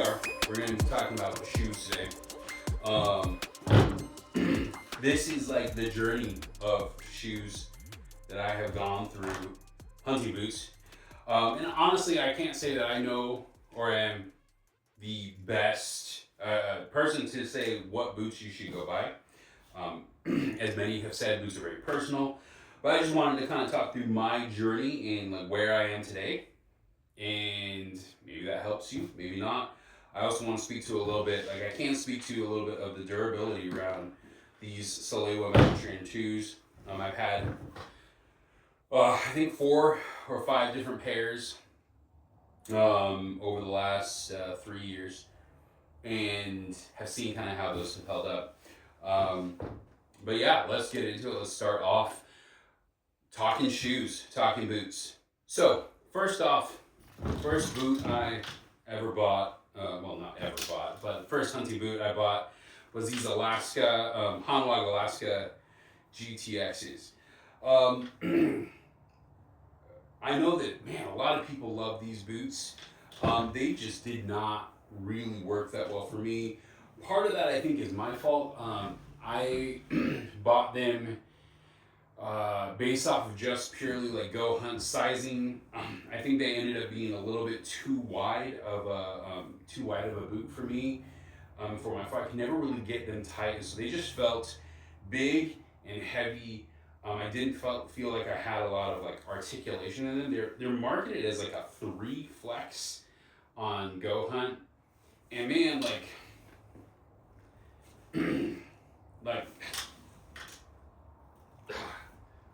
we are. We're going to be talking about shoes today. Um, this is like the journey of shoes that I have gone through, hunting boots. And honestly, I can't say that I know or am the best person to say what boots you should go buy. As many have said, boots are very personal. But I just wanted to kind of talk through my journey and like where I am today. And maybe that helps you, maybe not. I also want to speak to a little bit, like I can speak to a little bit of the durability around these Salewa mountain trainer 2s. I've had, I think 4 or 5 different pairs over the last 3 years, and have seen kind of how those have held up. But yeah, let's get into it. Let's start off talking shoes, talking boots. So first off, first boot I ever bought, well, not ever bought, but the first hunting boot I bought was these Alaska, Hanwag Alaska GTXs. I know that, man, a lot of people love these boots. They just did not really work that well for me. Part of that, I think, is my fault. I bought them based off of just purely like go hunt sizing. I think they ended up being a little bit too wide of a boot for me. For my foot, I could never really get them tight, so they just felt big and heavy. I didn't feel like I had a lot of like articulation in them. They're marketed as like a 3 flex on Go Hunt, and man, like like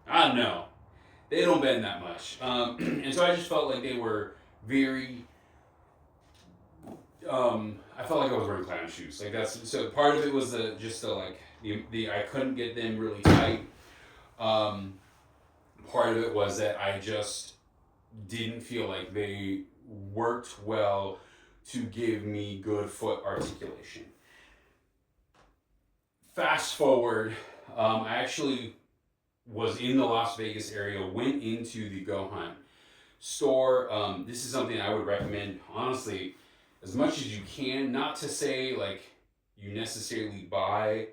I don't know, they don't bend that much, and so I just felt like they were very. I felt like I was wearing clown shoes. Like that's so. Part of it was the I couldn't get them really tight. Part of it was that I just didn't feel like they worked well to give me good foot articulation. Fast forward, I actually was in the Las Vegas area, went into the Go Hunt store. This is something I would recommend, honestly, as much as you can. Not to say like you necessarily buy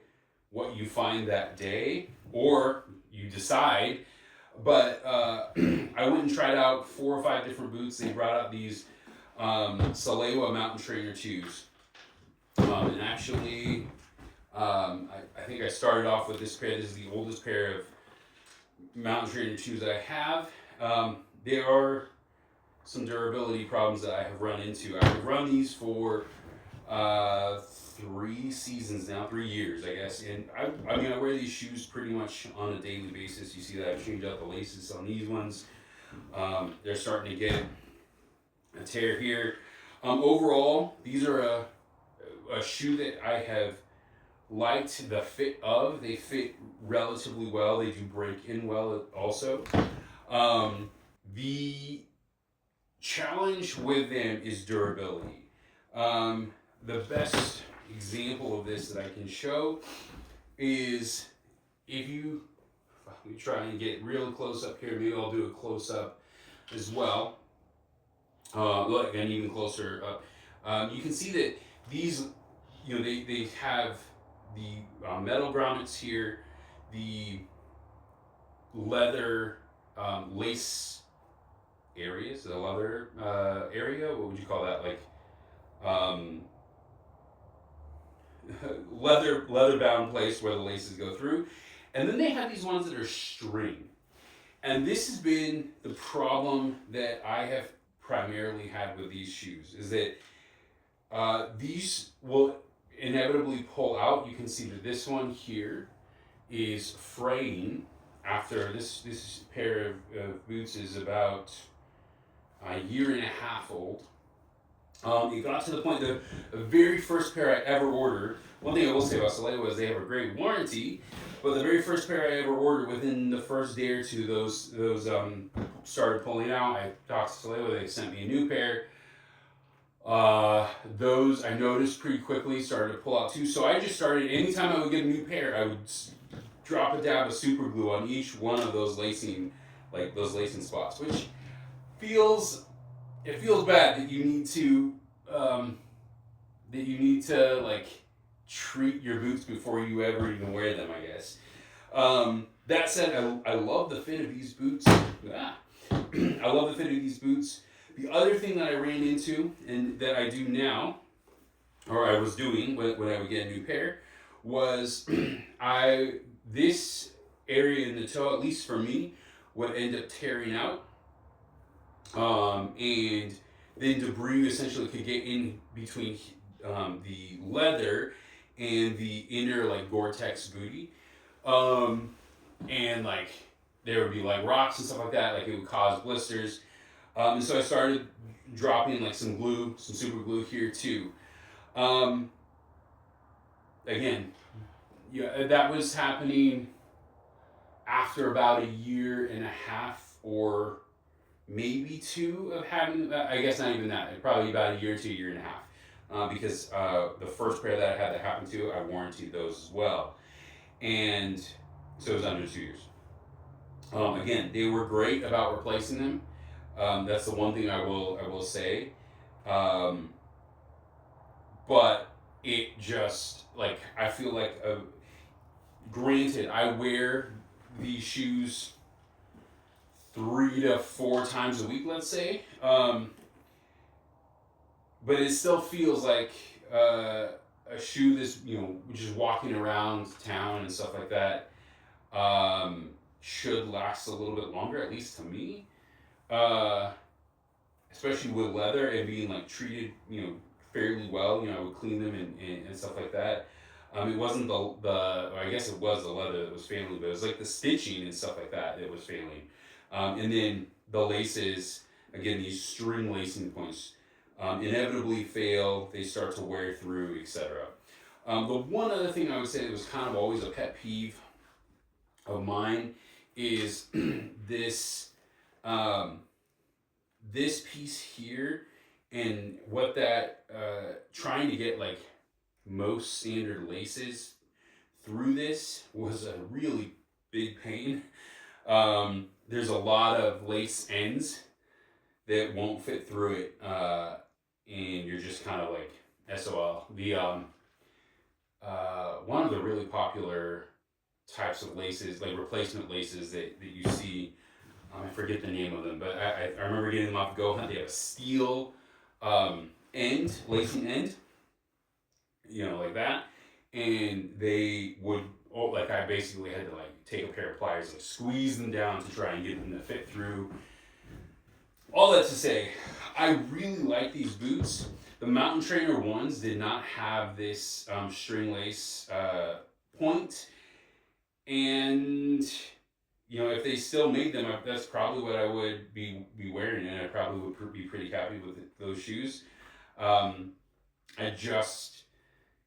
what you find that day or you decide, but I went and tried out 4 or 5 different boots. They brought out these Salewa mountain trainer 2s, and actually I think I started off with this pair. This is the oldest pair of mountain trainer 2s that I have. There are some durability problems that I have run into. I've run these for 3 seasons now, 3 years, I guess. And I mean, I wear these shoes pretty much on a daily basis. You see that I've changed out the laces on these ones. They're starting to get a tear here. Overall, these are a shoe that I have liked the fit of. They fit relatively well. They do break in well also. The challenge with them is durability. The best example of this that I can show is if you, let me try and get real close up here. Maybe I'll do a close up as well. Look, and even closer up. You can see that these, they have the metal grommets here, the leather lace areas, the leather area. What would you call that? Like leather bound place where the laces go through, and then they have these ones that are string. And this has been the problem that I have primarily had with these shoes, is that these will inevitably pull out. You can see that this one here is fraying after this pair of boots is about a year and a half old. It got to the point that the very first pair I ever ordered, one thing I will say about Salewa is they have a great warranty, but the very first pair I ever ordered, within the first day or two, those started pulling out. I talked to Salewa, they sent me a new pair. Those I noticed pretty quickly started to pull out too. So I just started, anytime I would get a new pair, I would drop a dab of super glue on each one of those lacing spots, which feels bad that you need to that you need to like treat your boots before you ever even wear them, I guess. That said, I love the fit of these boots. Ah. I love the fit of these boots. The other thing that I ran into and that I do now, or I was doing when I would get a new pair, was this area in the toe, at least for me, would end up tearing out, and then debris essentially could get in between the leather and the inner like Gore-Tex booty, and like there would be like rocks and stuff like that, like it would cause blisters, and so I started dropping like some glue, some super glue here too. Again, yeah, that was happening after about a year and a half or maybe two of having, I guess not even that, probably about a year to a year and a half. Because the first pair that I had that happen to, I warranted those as well. And so it was under 2 years. Again, they were great about replacing them. That's the one thing I will say. But it just, like, I feel like, granted, I wear these shoes 3 to 4 times a week, let's say. But it still feels like a shoe that's, just walking around town and stuff like that, should last a little bit longer, at least to me. Especially with leather and being like treated, fairly well. I would clean them and stuff like that. It wasn't I guess it was the leather that was failing, but it was like the stitching and stuff like that that was failing. And then the laces, again, these string lacing points, inevitably fail. They start to wear through, etc. The one other thing I would say that was kind of always a pet peeve of mine is this piece here, and what that trying to get like most standard laces through this was a really big pain. There's a lot of lace ends that won't fit through it, and you're just kind of like SOL. The one of the really popular types of laces, like replacement laces that you see, I forget the name of them, but I remember getting them off GoRuck. They have a steel end, lacing end, like that, and they would, like I basically had to like take a pair of pliers, like squeeze them down to try and get them to fit through. All that to say, I really like these boots. The Mountain Trainer ones did not have this string lace point, and if they still made them, that's probably what I would be wearing, and I probably would be pretty happy with those shoes. I just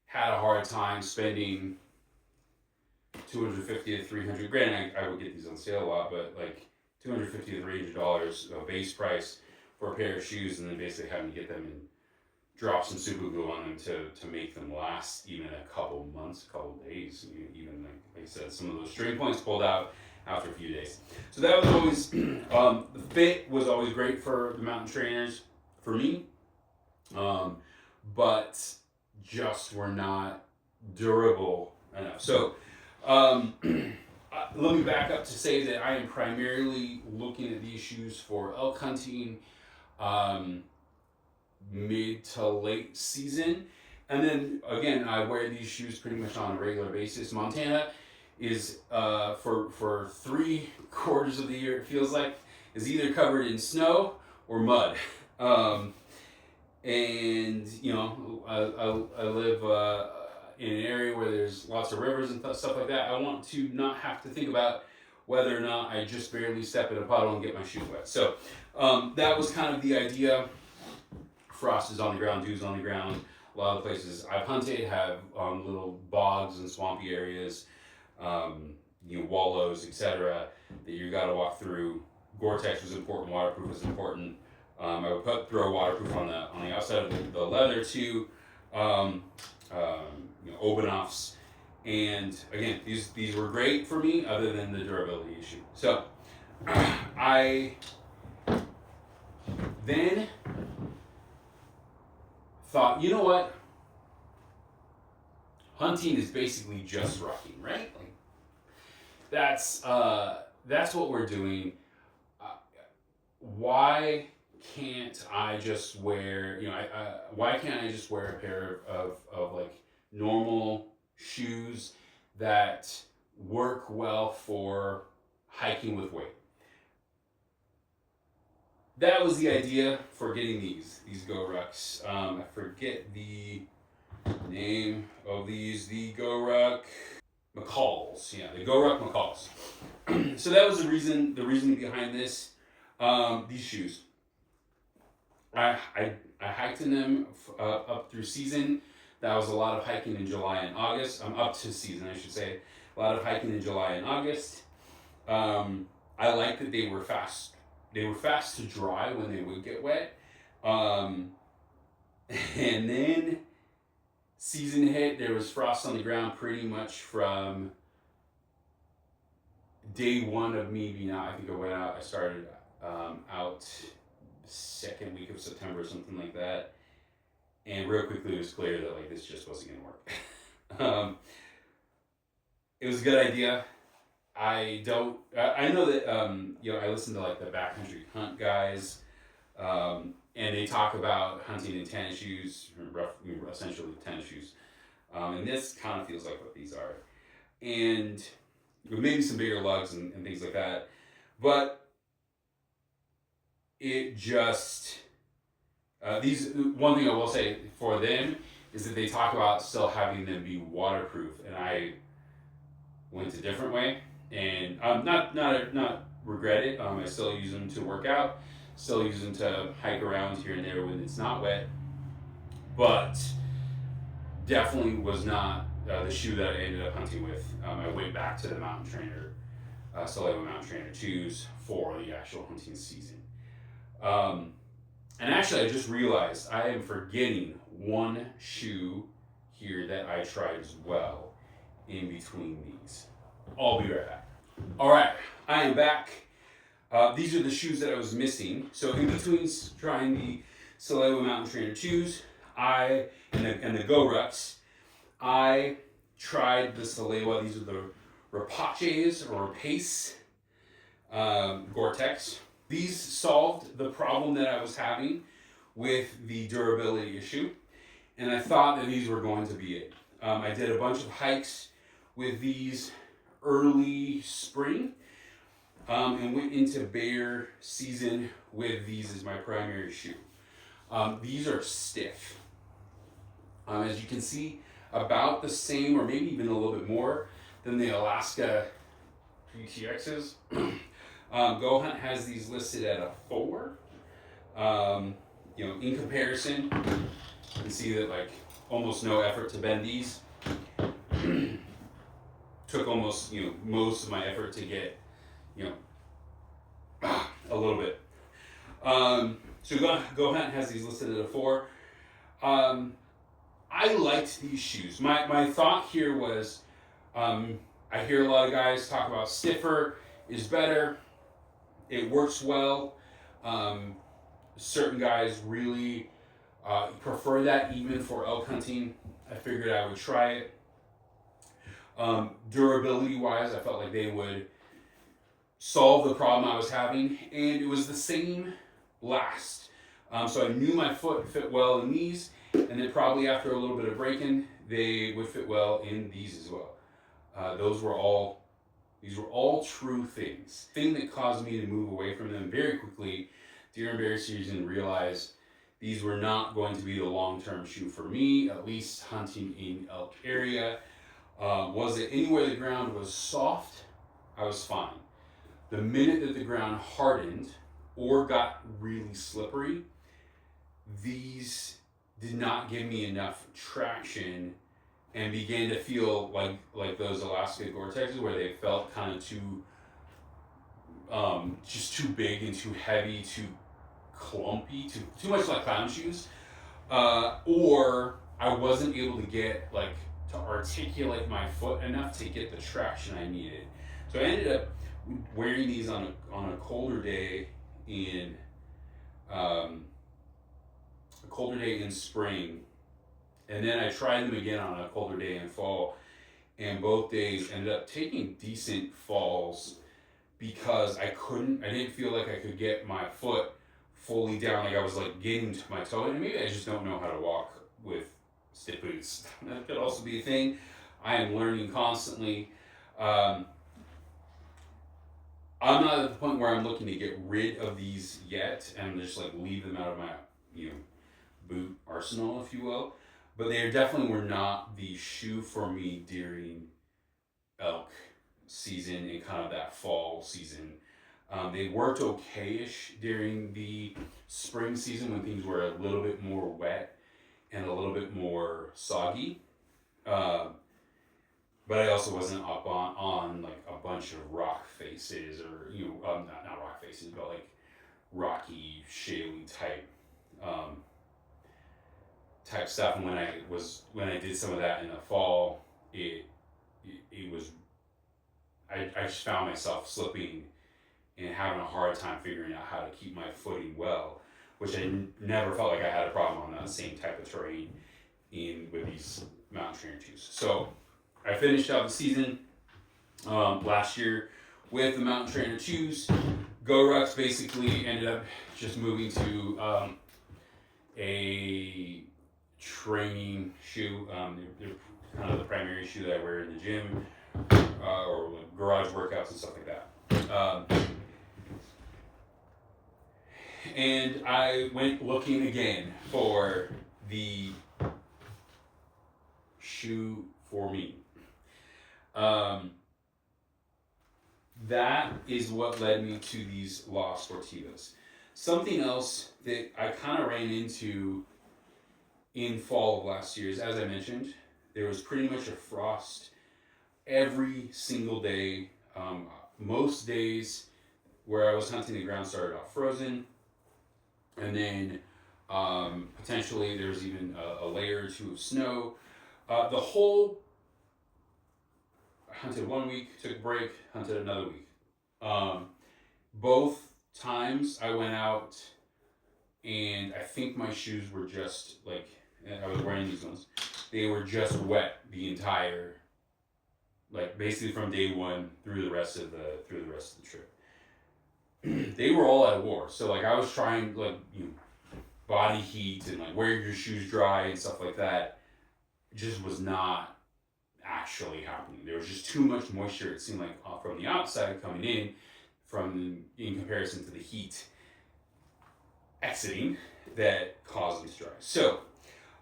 had a hard time spending $250 to $300. Granted, I would get these on sale a lot, but like $250 to $300 base price for a pair of shoes, and then basically having to get them and drop some super glue on them to make them last even a couple months, a couple days. Even like I said, some of those string points pulled out after a few days. So that was always, the fit was always great for the Mountain Trainers for me, but just were not durable enough. So let me back up to say that I am primarily looking at these shoes for elk hunting, mid to late season. And then again, I wear these shoes pretty much on a regular basis. Montana is for 3/4 of the year, it feels like, is either covered in snow or mud. And I live in an area where there's lots of rivers and stuff like that. I want to not have to think about whether or not I just barely step in a puddle and get my shoes wet. So that was kind of the idea. Frost is on the ground, dew's on the ground. A lot of the places I've hunted have little bogs and swampy areas, wallows, etc., that you got to walk through. Gore-Tex was important, waterproof was important. I would throw waterproof on the outside of the leather too. Obanoffs, and again, these were great for me, other than the durability issue. So I then thought, you know what? hunting is basically just rucking, right? Like that's what we're doing. Why can't I just wear, why can't I just wear a pair of like normal shoes that work well for hiking with weight? That was the idea for getting these GoRucks. I forget the name of these, the GoRuck Macalls. Yeah, the GoRuck Macalls. So that was the reason behind this. These shoes. I hiked in them up through season. That was a lot of hiking in July and August. Up to season, I should say. A lot of hiking in July and August. I liked that they were fast. They were fast to dry when they would get wet. And then season hit. There was frost on the ground pretty much from day one of me being out. I think I went out. I started out second week of September or something like that. And real quickly it was clear that like this just wasn't gonna work. It was a good idea. I know that I listen to like the backcountry hunt guys, and they talk about hunting in tennis shoes, essentially tennis shoes, and this kind of feels like what these are, and maybe some bigger lugs and things like that, but it just these one thing I will say for them is that they talk about still having them be waterproof, and I went a different way. And not regret it. I still use them to work out, still use them to hike around here and there when it's not wet, but definitely was not the shoe that I ended up hunting with. I went back to the Mountain Trainer, Salewa Mountain Trainer 2s for the actual hunting season. And actually I just realized I am forgetting one shoe here that I tried as well in between these. I'll be right back. All right, I am back. These are the shoes that I was missing. So in between trying the Salewa Mountain Trainer 2s, and the GoRucks, I tried the Salewa. These are the Rapaces or Rapace Gore-Tex. These solved the problem that I was having with the durability issue, and I thought that these were going to be it. I did a bunch of hikes with these early spring, and went into bear season with these as my primary shoe. These are stiff. As you can see, about the same or maybe even a little bit more than the Alaska PTXs. Go Hunt has these listed at a 4. In comparison, you can see that like almost no effort to bend these. Took almost most of my effort to get a little bit. So Go Hunt has these listed at a 4. I liked these shoes. My thought here was, I hear a lot of guys talk about stiffer is better. It works well. Certain guys really prefer that even for elk hunting. I figured I would try it. Durability wise, I felt like they would solve the problem I was having, and it was the same last. So I knew my foot fit well in these, and then probably after a little bit of breaking, they would fit well in these as well. These were all true things. Thing that caused me to move away from them very quickly during bear season, realized these were not going to be the long-term shoe for me, at least hunting in elk area. Was it anywhere the ground was soft, I was fine. The minute that the ground hardened or got really slippery, these did not give me enough traction and began to feel like those Alaska Gore-Texes, where they felt kind of too, just too big and too heavy, too clumpy, too much like clown shoes, or I wasn't able to get to articulate my foot enough to get the traction I needed. So I ended up wearing these on a colder day in spring, And then I tried them again on a colder day in fall, and both days ended up taking decent falls because I didn't feel like I could get my foot fully down, like I was like getting to my toe, and maybe I just don't know how to walk with stiff boots. That could also be a thing. I am learning constantly. Um, I'm not at the point where I'm looking to get rid of these yet and just like leave them out of my, you know, boot arsenal, if you will. But they definitely were not the shoe for me during elk season and kind of that fall season. They worked okay-ish during the spring season when things were a little bit more wet and a little bit more soggy. Uh, but I also wasn't up on like a bunch of rock faces or, you know, not rock faces, but like rocky, shaly um, type stuff. And when I did some of that in the fall, it was I just found myself slipping and having a hard time figuring out how to keep my footing well, which never felt like I had a problem on that same type of terrain with these mountain trainer shoes. So I finished out the season last year with the mountain trainer shoes. GoRuck basically ended up just moving to a training shoe. They're kind of the primary shoe that I wear in the gym or garage workouts and stuff like that. And I went looking again for the shoe for me. That is what led me to these La Sportivas. Something else that I kind of ran into in fall of last year is, as I mentioned, there was pretty much a frost every single day. Most days where I was hunting, the ground started off frozen, and then potentially there was even a layer or two of snow. The whole hunted 1 week, took a break, hunted another week. Both times I went out, and I think my shoes were just like, I was wearing these ones. They were just wet the entire, like basically from day one through the rest of the trip. They were all at war. So like I was trying like, you know, body heat and like wear your shoes dry and stuff like that. It just was not actually happening. There was just too much moisture, it seemed like, from the outside coming in comparison to the heat exiting, that caused them to dry. So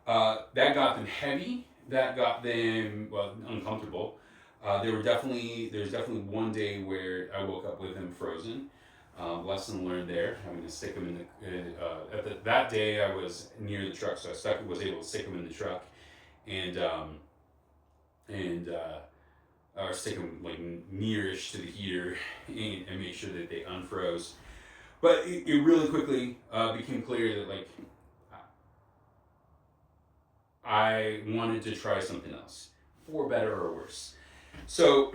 that got them heavy. That got them uncomfortable. There's definitely one day where I woke up with them frozen. Lesson learned there. I'm going to stick them in the. That day I was near the truck, so I was able to stick them in the truck, and or stick them like nearish to the heater and make sure that they unfroze. But it really quickly became clear that like I wanted to try something else, for better or worse. So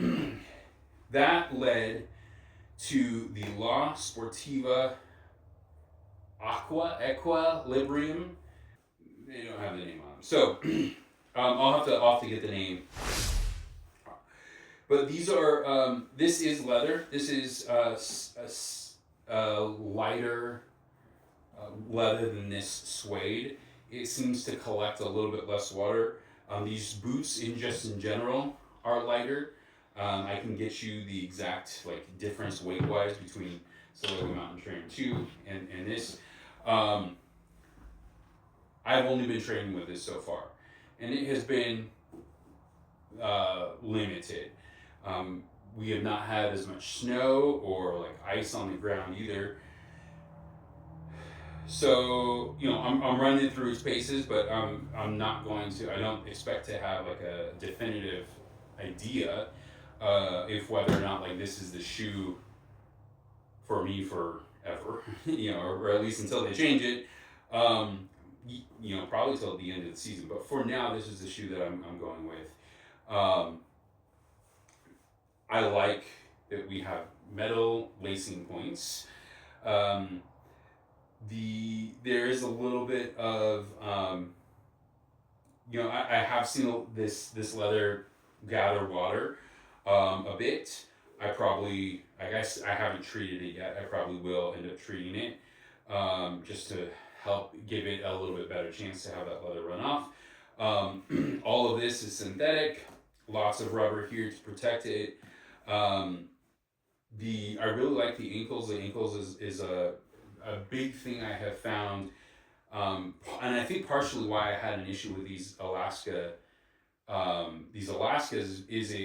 that led to the La Sportiva Aequilibrium. They don't have the name on them. So I'll have to get the name. But these are, this is leather. This is a lighter leather than this suede. It seems to collect a little bit less water. These boots in general are lighter. I can get you the exact like difference weight wise between Salewa Mountain Trainer 2 and this. I've only been training with this so far, and it has been limited. We have not had as much snow or like ice on the ground either. So, you know, I'm running it through its paces, but I'm not going to, I don't expect to have like a definitive idea if whether or not like this is the shoe for me forever, you know, or at least until they change it, you know, probably till the end of the season. But for now, this is the shoe that I'm going with. I like that we have metal lacing points. There is a little bit of I have seen this leather gather water a bit. I guess I haven't treated it yet. I probably will end up treating it just to help give it a little bit better chance to have that leather run off. All of this is synthetic, lots of rubber here to protect it. Um, I really like the ankles. The ankles is a big thing I have found, and I think partially why I had an issue with these Alaskas is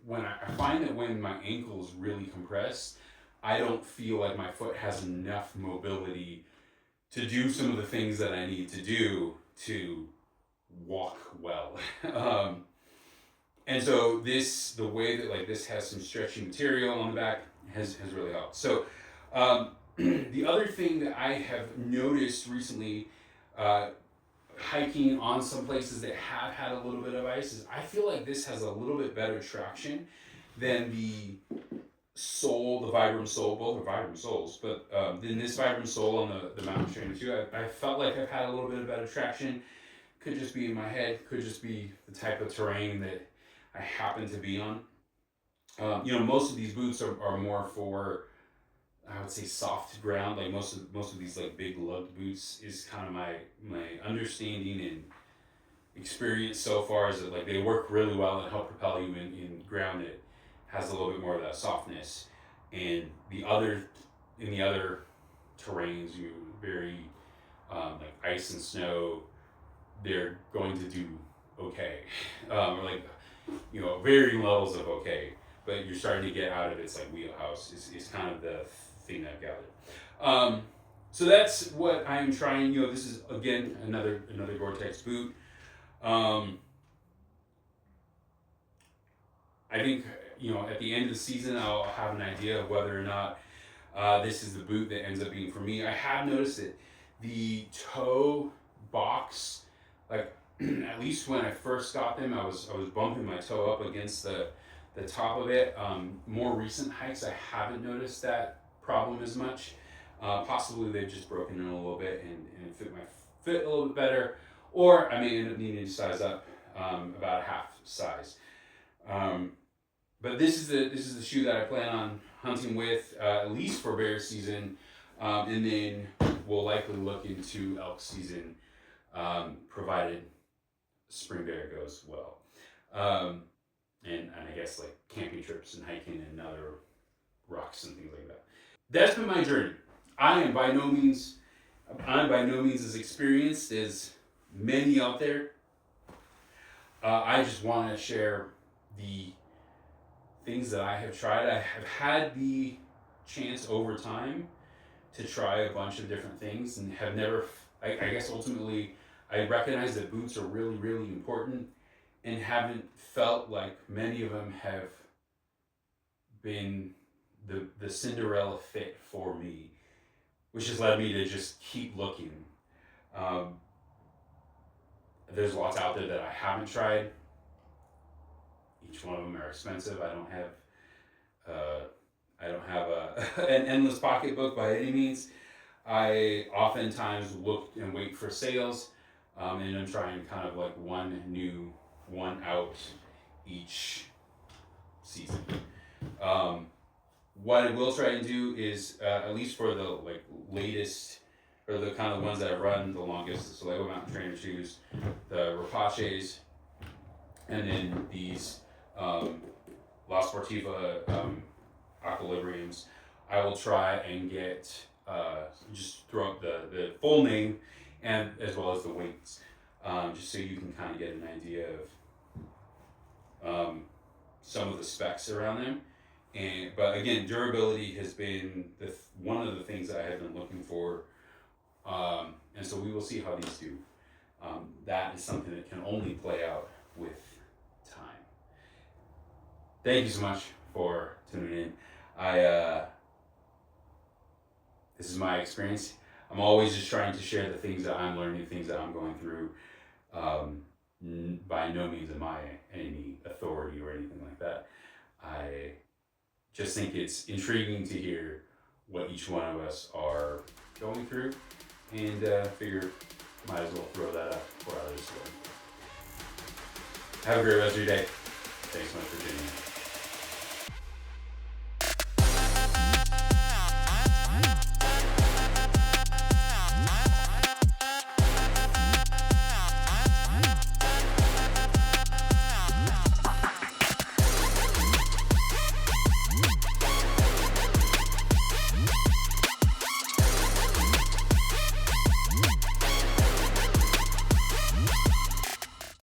when I find that when my ankles really compress, I don't feel like my foot has enough mobility to do some of the things that I need to do to walk well. And so the way that like this has some stretchy material on the back has really helped. So the other thing that I have noticed recently, hiking on some places that have had a little bit of ice, is I feel like this has a little bit better traction than the sole, the Vibram sole. Both are Vibram soles, but then this Vibram sole on the Mountain Trainer 2, I felt like I've had a little bit of better traction. Could just be in my head, could just be the type of terrain that I happen to be on. Most of these boots are more for, I would say, soft ground. Like most of these like big lugged boots is kind of my understanding and experience so far, is that like they work really well and help propel you in ground that has a little bit more of that softness. And the other terrains, very like ice and snow, they're going to do okay, or like varying levels of okay. But you're starting to get out of its like wheelhouse is kind of the thing I've gathered. So that's what I'm trying. This is again another Gore-Tex boot. I think at the end of the season I'll have an idea of whether or not this is the boot that ends up being for me. I have noticed that the toe box, like at least when I first got them, I was bumping my toe up against the top of it. More recent hikes, I haven't noticed that problem as much. Possibly they've just broken in a little bit and fit my foot a little bit better, or I may end up needing to size up about a half size. But this is the shoe that I plan on hunting with at least for bear season, and then we'll likely look into elk season, provided spring bear goes well. And I guess like camping trips and hiking and other rocks and things like that. That's been my journey. I am by no means as experienced as many out there. I just want to share the things that I have tried. I have had the chance over time to try a bunch of different things and have never, I guess ultimately, I recognize that boots are really, really important and haven't felt like many of them have been the Cinderella fit for me, which has led me to just keep looking. There's lots out there that I haven't tried. Each one of them are expensive. I don't have an endless pocketbook by any means. I oftentimes look and wait for sales, and I'm trying kind of like one new, one out each season. What I will try and do is, at least for the like latest, or the kind of ones that I've run the longest, the Salewa Mountain Trainer shoes, the Rapaces, and then these La Sportiva Aequilibriums, I will try and get just throw up the full name and as well as the weights, just so you can kind of get an idea of some of the specs around them. But again, durability has been one of the things that I have been looking for, and so we will see how these do. That is something that can only play out with time. Thank you so much for tuning in. This is my experience. I'm always just trying to share the things that I'm learning, things that I'm going through. By no means am I any authority or anything like that. I just think it's intriguing to hear what each one of us are going through, and figure might as well throw that up for others to learn. Have a great rest of your day. Thanks so much for tuning in.